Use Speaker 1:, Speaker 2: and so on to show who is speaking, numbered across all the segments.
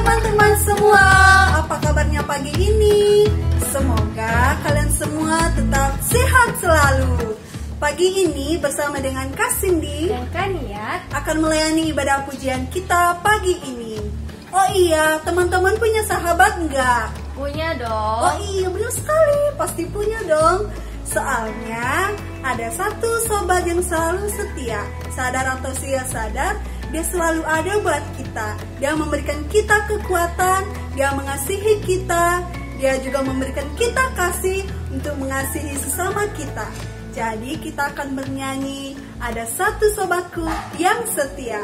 Speaker 1: teman-teman semua, apa kabarnya pagi ini? Semoga kalian semua tetap sehat selalu. Pagi ini bersama dengan Kak Cindy
Speaker 2: dan Kaniat
Speaker 1: akan melayani ibadah pujian kita pagi ini. Oh iya, teman-teman punya sahabat enggak?
Speaker 2: punya dong.
Speaker 1: Oh iya, benar sekali, pasti punya dong. Soalnya ada satu sobat yang selalu setia. Sadar atau tidak sadar, dia selalu ada buat kita. Dia memberikan kita kekuatan, dia mengasihi kita, dia juga memberikan kita kasih untuk mengasihi sesama kita. Jadi kita akan bernyanyi, ada satu sobatku yang setia.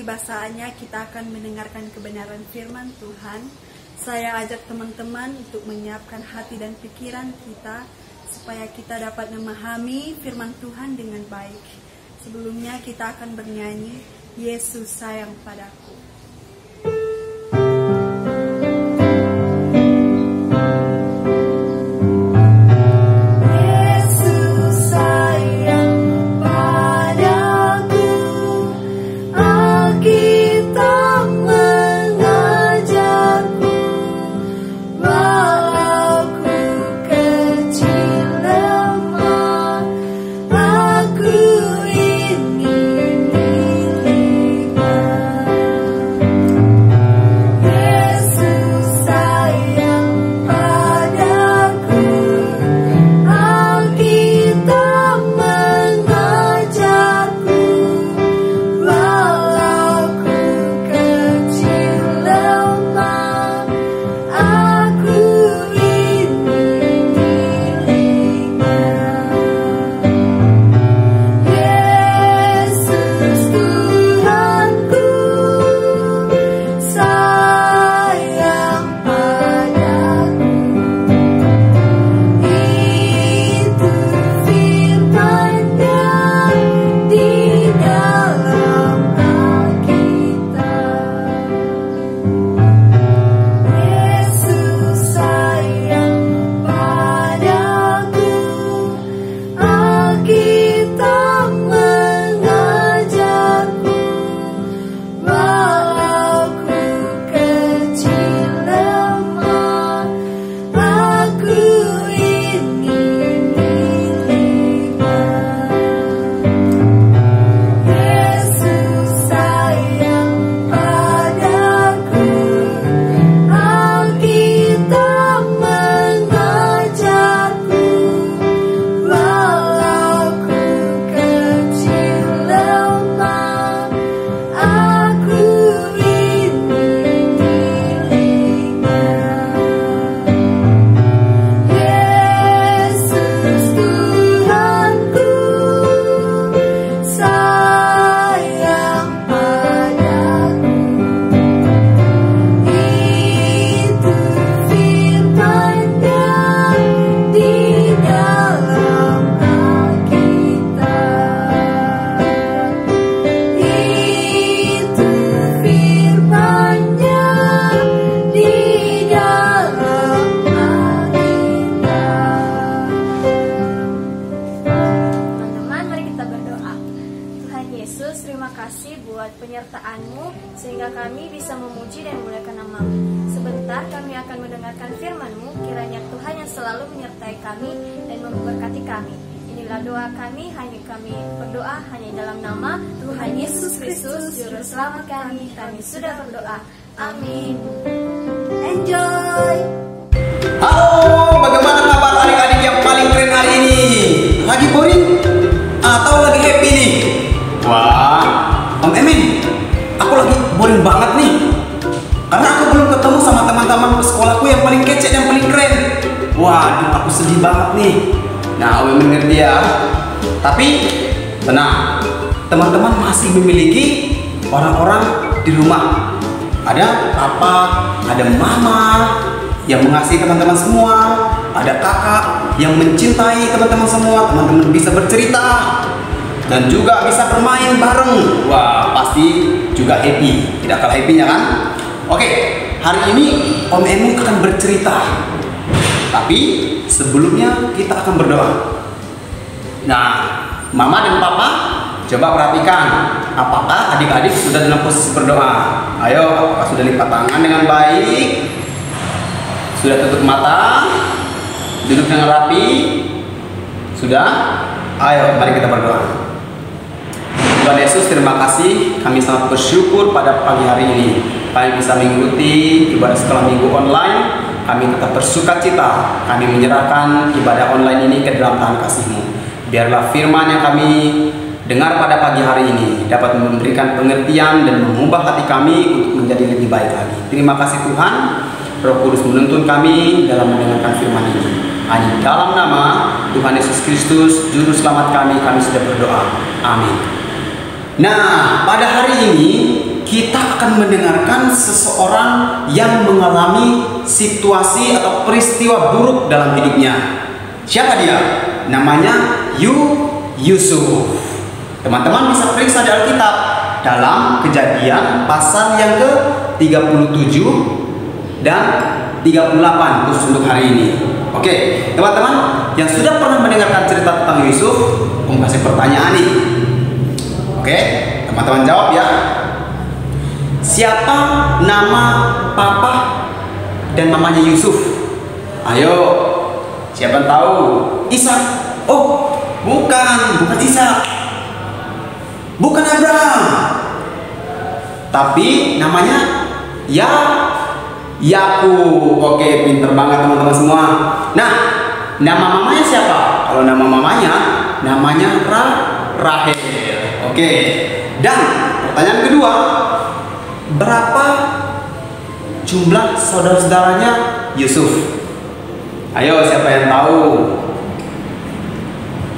Speaker 1: Tiba saatnya kita akan mendengarkan kebenaran firman Tuhan. Saya ajak teman-teman untuk menyiapkan hati dan pikiran kita supaya kita dapat memahami firman Tuhan dengan baik. Sebelumnya kita akan bernyanyi, Yesus sayang padaku.
Speaker 2: akan mendengarkan firman-Mu. Kiranya Tuhan yang selalu menyertai kami dan memberkati kami. Inilah doa kami, hanya kami berdoa hanya dalam nama Tuhan Yesus Kristus, Juru Selamat kami. Kami sudah berdoa. Amin.
Speaker 1: Enjoy!
Speaker 3: Halo, bagaimana kabar adik-adik yang paling keren hari ini? Lagi boring? Atau lagi happy nih? Wah, Om Emin, aku lagi boring banget nih. Karena aku belum ketemu sama teman-teman sekolahku yang paling kece dan paling keren. Waduh, aku sedih banget nih. Nah, Om Emin ngerti ya. Tapi, tenang, teman-teman masih memiliki orang-orang di rumah. Ada papa, ada mama yang mengasihi teman-teman semua, ada kakak yang mencintai teman-teman semua. Teman-teman bisa bercerita dan juga bisa bermain bareng. Wah, pasti juga happy, tidak kalah happy-nya kan? Oke, hari ini Om Emin akan bercerita. Tapi sebelumnya kita akan berdoa. Nah, mama dan papa, coba perhatikan, apakah adik-adik sudah dalam posisi berdoa? Ayo, apakah sudah lipat tangan dengan baik? Sudah tutup mata? Duduk dengan rapi? Sudah? Ayo, mari kita berdoa. Tuhan Yesus, terima kasih. Kami sangat bersyukur pada pagi hari ini kami bisa mengikuti ibadah sekolah minggu online. Kami tetap bersuka cita. Kami menyerahkan ibadah online ini ke dalam tangan kasih-Mu. Biarlah firman yang kami dengar pada pagi hari ini dapat memberikan pengertian dan mengubah hati kami untuk menjadi lebih baik lagi. Terima kasih Tuhan. Roh Kudus menuntun kami dalam mendengarkan firman ini. Hanya dalam nama Tuhan Yesus Kristus, Juru Selamat kami sudah berdoa. Amin. Nah, pada hari ini kita akan mendengarkan seseorang yang mengalami situasi atau peristiwa buruk dalam hidupnya. Siapa dia? Namanya Yusuf. Teman-teman bisa periksa di Alkitab dalam Kejadian pasal yang ke-37 dan 38 khusus untuk hari ini. Oke, teman-teman yang sudah pernah mendengarkan cerita tentang Yusuf, Om kasih pertanyaan nih. Oke, teman-teman jawab ya. Siapa nama papa dan mamanya Yusuf? Ayo, siapa tahu? Ishak. Oh, bukan Ishak. Bukan Abraham. Tapi namanya Yakub. Oke, pinter banget teman-teman semua. Nah, nama mamanya siapa? Kalau nama mamanya namanya Rahel. Oke. Dan pertanyaan kedua, berapa jumlah saudara-saudaranya Yusuf? Ayo, siapa yang tahu?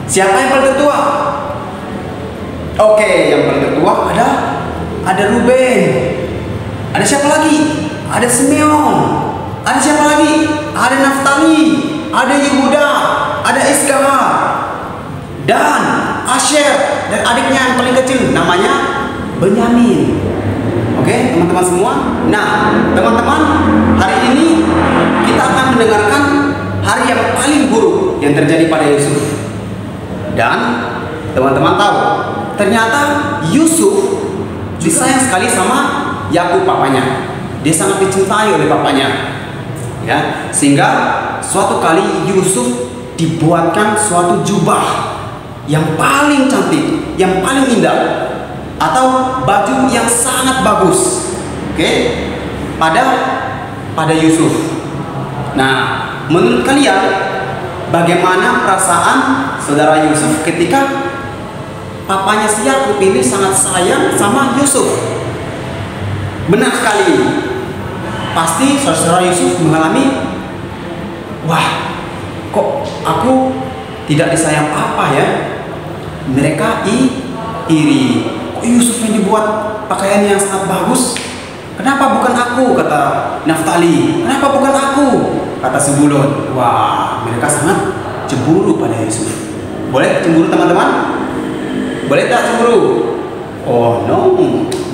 Speaker 3: Siapa yang paling tertua? Oke, yang paling tertua ada Ruben. Ada siapa lagi? Ada Simeon. Ada siapa lagi? Ada Naftali. Ada Yehuda. Ada Iskar. Dan Asher. Dan adiknya yang paling kecil namanya Benyamin. Oke, teman-teman semua. Nah, teman-teman, hari ini kita akan mendengarkan hari yang paling buruk yang terjadi pada Yusuf. Dan teman-teman tahu, ternyata Yusuf disayang sekali sama Yakub papanya. Dia sangat dicintai oleh papanya. Ya, sehingga suatu kali Yusuf dibuatkan suatu jubah yang paling cantik, yang paling indah, atau baju yang sangat bagus. Oke, pada Yusuf. Nah, menurut kalian bagaimana perasaan saudara Yusuf ketika papanya si Yakub ini sangat sayang sama Yusuf? Benar sekali. Pasti saudara Yusuf mengalami, wah, kok aku tidak disayang papa ya? Mereka iri. Kok Yusuf yang dibuat pakaian yang sangat bagus? Kenapa bukan aku? Kata Naftali. Kenapa bukan aku? Kata Zebulon. Wah, mereka sangat cemburu pada Yusuf. Boleh cemburu teman-teman? Boleh tak cemburu? Oh no,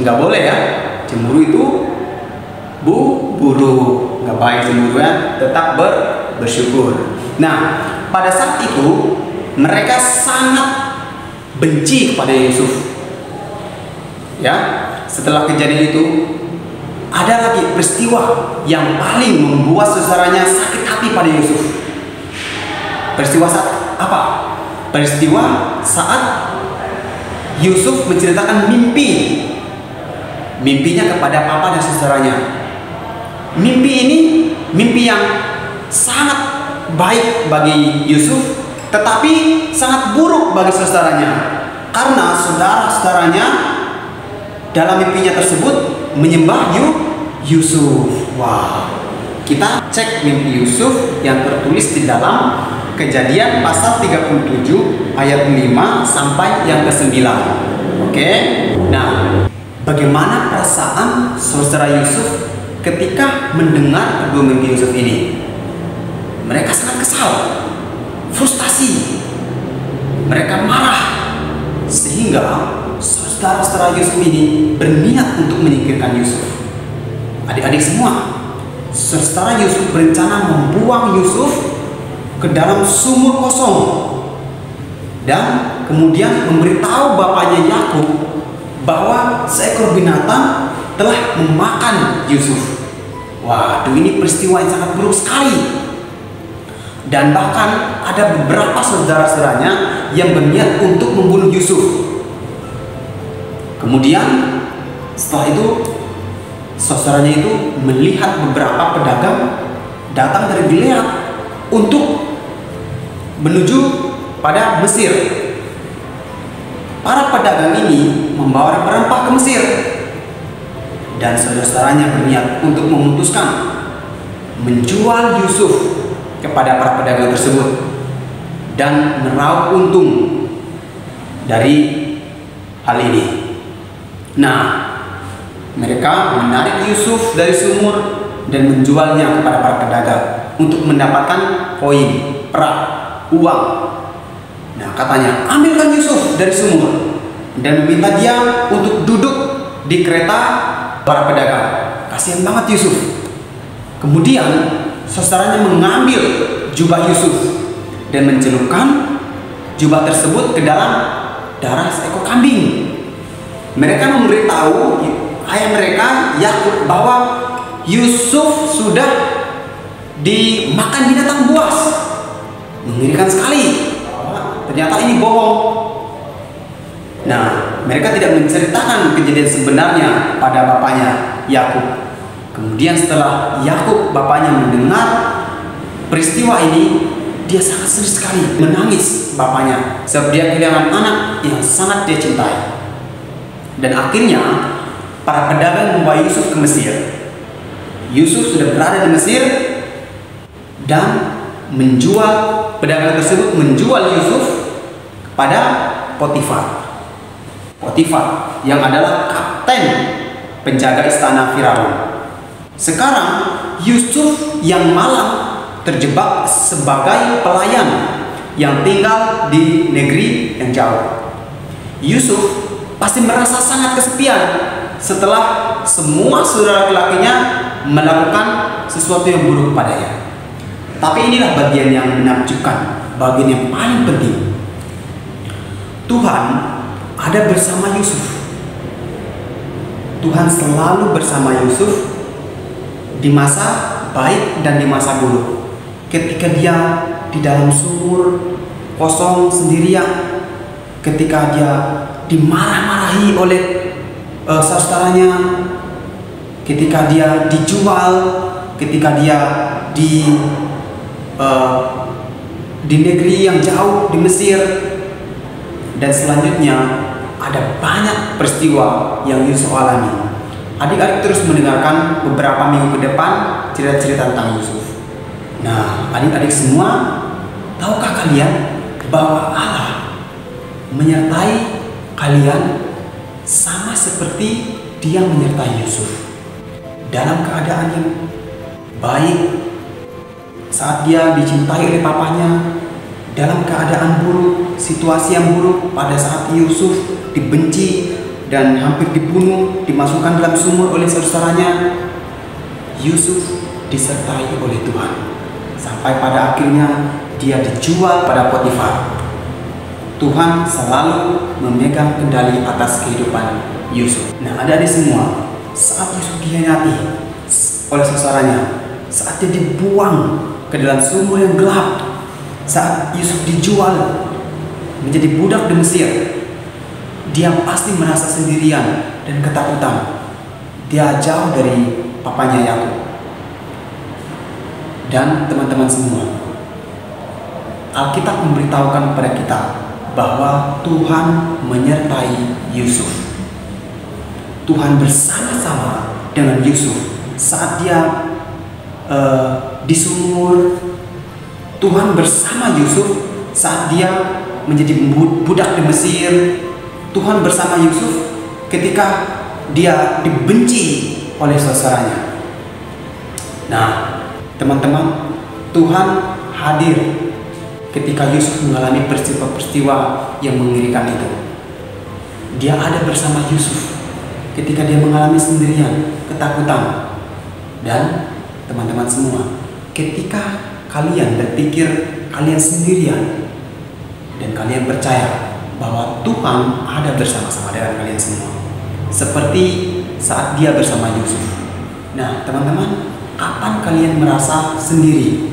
Speaker 3: nggak boleh ya. Cemburu itu buruk, nggak baik cemburu ya. Tetap bersyukur. Nah, pada saat itu mereka sangat benci kepada Yusuf. Ya, setelah kejadian itu ada lagi peristiwa yang paling membuat saudaranya sakit hati pada Yusuf. Peristiwa saat apa? Peristiwa saat Yusuf menceritakan mimpinya kepada papa dan saudaranya. Mimpi ini mimpi yang sangat baik bagi Yusuf, tetapi sangat buruk bagi saudaranya, karena saudara-saudaranya dalam mimpinya tersebut menyembah Yusuf. Wah, kita cek mimpi Yusuf yang tertulis di dalam Kejadian pasal 37 ayat 5 sampai yang ke-9. Oke. Nah, bagaimana perasaan saudara Yusuf ketika mendengar kedua mimpi Yusuf ini? Mereka sangat kesal, frustasi, mereka marah, sehingga saudara-saudara Yusuf ini berniat untuk menyingkirkan Yusuf. Adik-adik semua, saudara Yusuf berencana membuang Yusuf ke dalam sumur kosong dan kemudian memberitahu bapaknya Yakub bahwa seekor binatang telah memakan Yusuf. Waduh, ini peristiwa yang sangat buruk sekali. Dan bahkan ada beberapa saudara-saudaranya yang berniat untuk membunuh Yusuf. Kemudian setelah itu saudaranya itu melihat beberapa pedagang datang dari Gilead untuk menuju pada Mesir. Para pedagang ini membawa rempah-rempah ke Mesir, dan saudara-saudaranya berniat untuk memutuskan menjual Yusuf kepada para pedagang tersebut dan meraup untung dari hal ini. Nah, mereka menarik Yusuf dari sumur dan menjualnya kepada para pedagang untuk mendapatkan koin, perak, uang. Nah, katanya, ambilkan Yusuf dari sumur dan meminta dia untuk duduk di kereta para pedagang. Kasihan banget Yusuf. Kemudian saudaranya mengambil jubah Yusuf dan mencelupkan jubah tersebut ke dalam darah seekor kambing. Mereka memberitahu ayah mereka Yakub bahwa Yusuf sudah dimakan binatang buas. Mengerikan sekali. Ternyata ini bohong. Nah, mereka tidak menceritakan kejadian sebenarnya pada bapaknya Yakub. Kemudian setelah Yakub bapaknya mendengar peristiwa ini, dia sangat sedih sekali, menangis bapaknya sebab dia kehilangan anak yang sangat dia cintai. Dan akhirnya para pedagang membawa Yusuf ke Mesir. Yusuf sudah berada di Mesir dan pedagang tersebut menjual Yusuf kepada Potifar. Potifar yang adalah kapten penjaga istana Firaun. Sekarang Yusuf yang malang terjebak sebagai pelayan yang tinggal di negeri yang jauh. Yusuf pasti merasa sangat kesepian setelah semua saudara laki-lakinya melakukan sesuatu yang buruk padanya. Tapi inilah bagian yang menakjubkan, bagian yang paling penting. Tuhan ada bersama Yusuf. Tuhan selalu bersama Yusuf di masa baik dan di masa buruk. Ketika dia di dalam sumur kosong sendirian, ketika dia dimarah-marahi oleh saudaranya, ketika dia dijual, ketika dia di negeri yang jauh di Mesir, dan selanjutnya ada banyak peristiwa yang Yusuf alami. Adik-adik terus mendengarkan beberapa minggu ke depan cerita-cerita tentang Yusuf. Nah, adik-adik semua, tahukah kalian bahwa Allah menyertai kalian sama seperti Dia menyertai Yusuf dalam keadaan yang baik saat dia dicintai oleh papanya, dalam keadaan buruk, situasi yang buruk pada saat Yusuf dibenci dan hampir dibunuh, dimasukkan dalam sumur oleh saudaranya. Yusuf disertai oleh Tuhan sampai pada akhirnya dia dijual pada Potifar. Tuhan selalu memegang kendali atas kehidupan Yusuf. Nah, adik-adik semua, saat Yusuf dikhianati oleh saudaranya, saat dia dibuang ke dalam sumur yang gelap, saat Yusuf dijual menjadi budak di Mesir, dia pasti merasa sendirian dan ketakutan. Dia jauh dari papanya Yakub. Dan teman-teman semua, Alkitab memberitahukan kepada kita bahwa Tuhan menyertai Yusuf. Tuhan bersama-sama dengan Yusuf saat dia di sumur. Tuhan bersama Yusuf saat dia menjadi budak di Mesir. Tuhan bersama Yusuf ketika dia dibenci oleh saudaranya. Nah, teman-teman, Tuhan hadir ketika Yusuf mengalami peristiwa-peristiwa yang mengerikan itu. Dia ada bersama Yusuf ketika dia mengalami sendirian, ketakutan. Dan teman-teman semua, ketika kalian berpikir kalian sendirian dan kalian percaya bahwa Tuhan ada bersama-sama dengan kalian semua, seperti saat dia bersama Yusuf. Nah, teman-teman, kapan kalian merasa sendiri?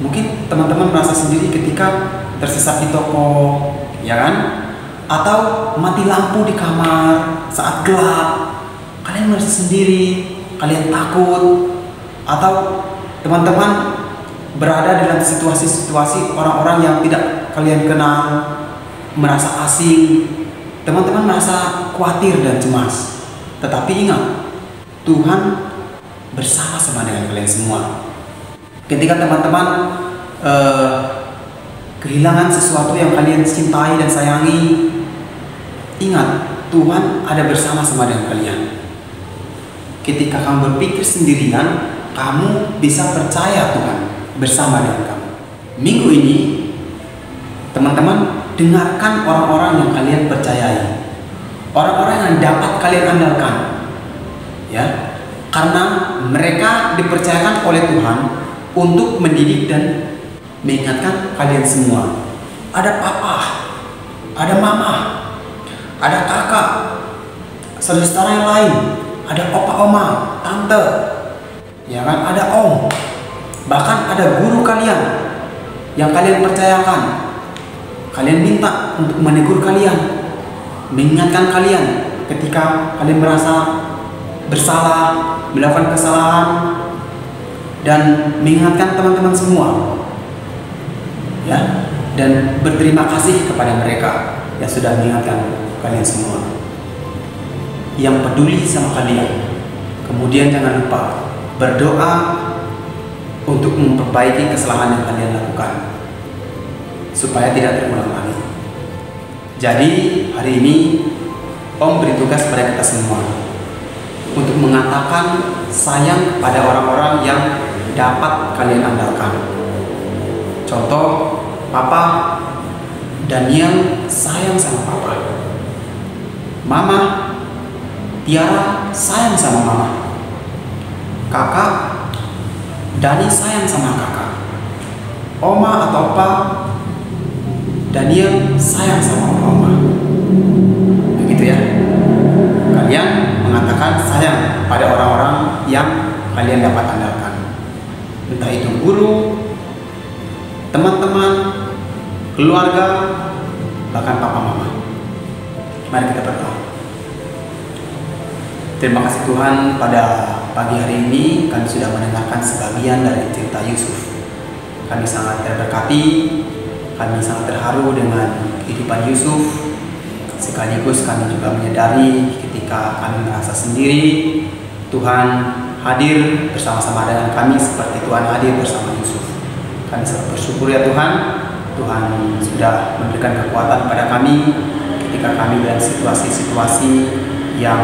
Speaker 3: Mungkin teman-teman merasa sendiri ketika tersesat di toko, ya kan? Atau mati lampu di kamar saat gelap. Kalian merasa sendiri, kalian takut. Atau teman-teman berada dalam situasi-situasi orang-orang yang tidak kalian kenal, merasa asing. Teman-teman merasa khawatir dan cemas. Tetapi ingat, Tuhan bersama-sama dengan kalian semua. Ketika teman-teman kehilangan sesuatu yang kalian cintai dan sayangi, ingat, Tuhan ada bersama-sama dengan kalian. Ketika kamu berpikir sendirian, kamu bisa percaya Tuhan bersama dengan kamu. Minggu ini, teman-teman, dengarkan orang-orang yang kalian percayai, orang-orang yang dapat kalian andalkan, ya, karena mereka dipercayakan oleh Tuhan untuk mendidik dan mengingatkan kalian semua. Ada papa, ada mama, ada kakak, saudara yang lain, ada opa oma, tante, ya kan, ada om, bahkan ada guru kalian yang kalian percayakan. Kalian minta untuk menegur kalian, mengingatkan kalian ketika kalian merasa bersalah, melakukan kesalahan, dan mengingatkan teman-teman semua, ya, dan berterima kasih kepada mereka yang sudah mengingatkan kalian semua, yang peduli sama kalian. Kemudian jangan lupa berdoa untuk memperbaiki kesalahan yang kalian lakukan supaya tidak terulang lagi. Jadi hari ini Om beri tugas pada kita semua untuk mengatakan sayang kepada orang-orang yang dapat kalian andalkan. Contoh, Papa Daniel sayang sama Papa. Mama Tiara sayang sama Mama. Kakak Dani sayang sama kakak. Oma atau Opa Daniel sayang sama Oma. Begitu ya. Kalian mengatakan sayang pada orang-orang yang kalian dapat andalkan. Entah itu guru, teman-teman, keluarga, bahkan papa mama. Mari kita berdoa. Terima kasih Tuhan, pada pagi hari ini kami sudah mendengarkan sebagian dari cerita Yusuf. Kami sangat terberkati, kami sangat terharu dengan kehidupan Yusuf. Sekaligus kami juga menyadari ketika kami merasa sendiri, Tuhan hadir bersama-sama dengan kami seperti Tuhan hadir bersama Yusuf. Kami sangat bersyukur ya Tuhan. Tuhan sudah memberikan kekuatan pada kami ketika kami dalam situasi-situasi yang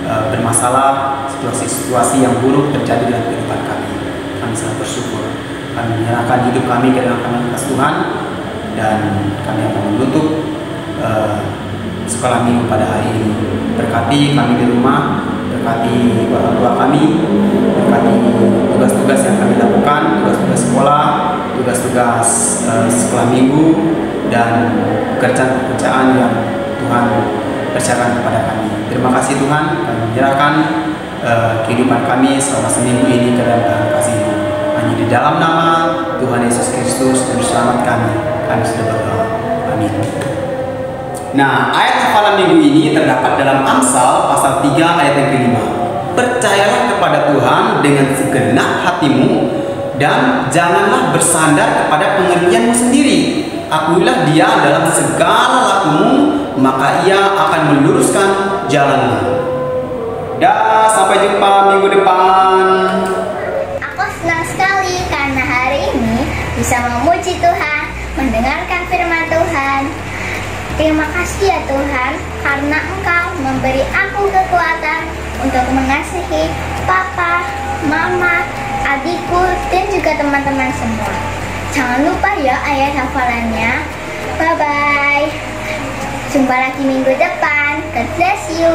Speaker 3: bermasalah, situasi-situasi yang buruk terjadi dalam kehidupan kami. Kami sangat bersyukur. Kami menyerahkan hidup kami ke dalam tangan Tuhan, dan kami akan menutup sekolah minggu pada hari ini. Berkati kami di rumah, berkati orang tua kami, berkati tugas-tugas yang kami lakukan, tugas-tugas sekolah, tugas-tugas sekolah minggu, dan pekerjaan-pekerjaan yang Tuhan percayakan kepada kami. Terima kasih Tuhan, kami menyerahkan kehidupan kami selama seminggu ini ke dalam tangan kasih-Mu. Hanya di dalam nama Tuhan Yesus Kristus Juru Selamat kami sudah berdoa. Amin. Nah, ayat hafalan minggu ini terdapat dalam Amsal pasal 3 ayat yang ke-5. Percayalah kepada Tuhan dengan segenap hatimu dan janganlah bersandar kepada pengertianmu sendiri. Akuilah Dia dalam segala lakumu, maka Ia akan meluruskan jalanmu. Dah, sampai jumpa minggu depan.
Speaker 4: Aku senang sekali karena hari ini bisa memuji Tuhan, mendengarkan firman Tuhan. Terima kasih ya Tuhan, karena Engkau memberi aku kekuatan untuk mengasihi papa, mama, adikku, dan juga teman-teman semua. Jangan lupa ya ayat hafalannya. Bye-bye. Jumpa lagi minggu depan. God bless you.